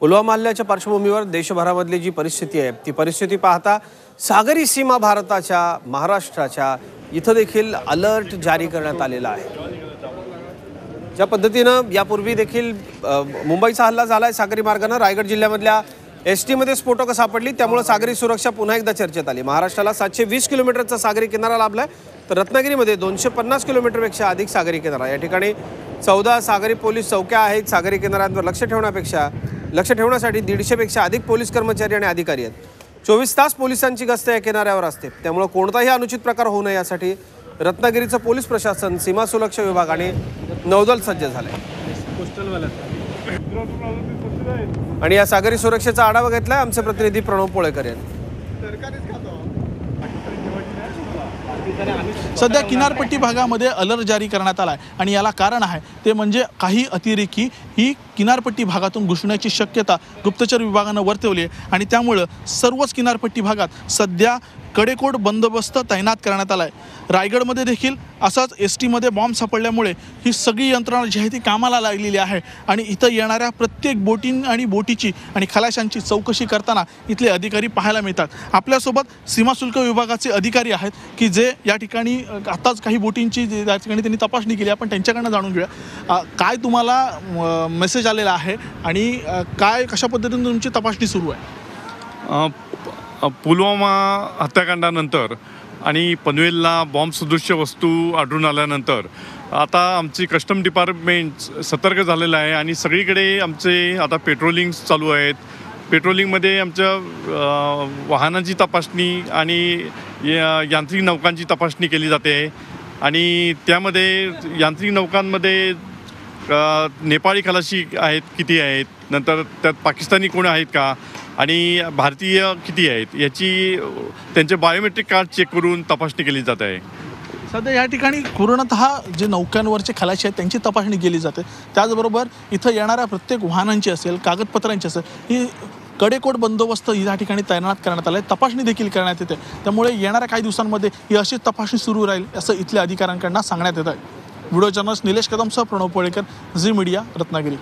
पुलवामा हल्ल्याच्या पार्श्वभूमीवर देशभरामधली जी परिस्थिती आहे ती परिस्थिती पाहता सागरी सीमा भारताच्या महाराष्ट्राच्या इथं देखील अलर्ट जारी करण्यात आलेला आहे। ज्या पद्धतीनं यापूर्वी देखील मुंबईचा हल्ला झालाय सागरी मार्गाने रायगड जिल्ह्यामधल्या एसटी मध्ये स्फोटकं सापडली, त्यामुळे सागरी सुरक्षा पुन्हा एकदा चर्चेत आली। महाराष्ट्राला 720 किलोमीटरचा सागरी किनारा लाभलाय, तर रत्नागिरीमध्ये 250 किलोमीटरपेक्षा अधिक सागरी किनारा। या ठिकाणी 14 सागरी पोलीस चौक्या आहेत। सागरी किनाऱ्यांवर लक्ष ठेवण्यासाठी 150 पेक्षा अधिक पोलीस कर्मचारी आणि अधिकारी आहेत। 24 तास पोलिसांची गस्त या किनाऱ्यावर असते, त्यामुळे कोणताही अनुचित प्रकार होऊ नये यासाठी रत्नागिरीचं पोलीस प्रशासन, सीमा सुरक्षा विभाग आणि नौदल सज्ज झाले। आणि या सागरी सुरक्षेचा आढावा घेतलाय आमचे प्रतिनिधी प्रणव पोळेकर यांनी। सध्या किनारपट्टी भागामध्ये अलर्ट जारी करण्यात आला आहे आणि याला कारण आहे ते म्हणजे काही अतिरेकी ही किनारपट्टी भागातून घुसण्याची शक्यता गुप्तचर विभागाने वर्तवली आहे आणि त्यामुळे सर्वच किनारपट्टी भागात सध्या कडेकोट बंदोबस्त तैनात करण्यात आला आहे। रायगडमध्ये देखील असाच एसटी मध्ये बॉम्ब सापडल्यामुळे ही सगळी यंत्रणा जी आहे ती कामाला लागलेली आहे आणि इथं येणाऱ्या प्रत्येक बोटिंग आणि बोटीची आणि खलाशांची चौकशी करताना इथले अधिकारी पाहायला मिळतात। आपल्यासोबत सीमा शुल्क विभागाचे अधिकारी आहेत की जे या ठिकाणी आताच काही बोटींची या ठिकाणी त्यांनी तपासणी केली, आपण त्यांच्याकडनं जाणून घेऊया काय तुम्हाला मेसेज आलेला आहे आणि काय कशा पद्धतीने तुमची तपासणी सुरू आहे। पुलवामा हत्याकांडानंतर आणि पनवेलला बॉम्ब सदृश्य वस्तू आढळून आल्यानंतर आता आमची कस्टम डिपार्टमेंट सतर्क झालेलं आहे आणि सगळीकडे आमचे आता पेट्रोलिंग चालू आहेत। पेट्रोलिंगमध्ये आमच्या वाहनांची तपासणी आणि यांत्रिक नौकांची तपासणी केली जाते आणि त्यामध्ये यांत्रिक नौकांमध्ये नेपाळी खलाशी आहेत किती आहेत, नंतर त्यात पाकिस्तानी कोण आहेत का आणि भारतीय किती आहेत याची त्यांचे बायोमेट्रिक कार्ड चेक करून तपासणी केली जात आहे। सध्या या ठिकाणी पूर्णतः जे नौकांवरचे खलाशी आहेत त्यांची तपासणी केली जाते, त्याचबरोबर इथं येणाऱ्या प्रत्येक वाहनांची असेल, कागदपत्रांची असेल, ही कडेकोट बंदोबस्त या ठिकाणी तैनात करण्यात आला आहे। तपासणी देखील करण्यात येते, त्यामुळे येणाऱ्या काही दिवसांमध्ये ही अशी तपासणी सुरू राहील असं इथल्या अधिकाऱ्यांकडून सांगण्यात येत आहे। व्हिडिओ जर्नलिस्ट निलेश कदमसह प्रणव पोळेकर, झी मीडिया, रत्नागिरी।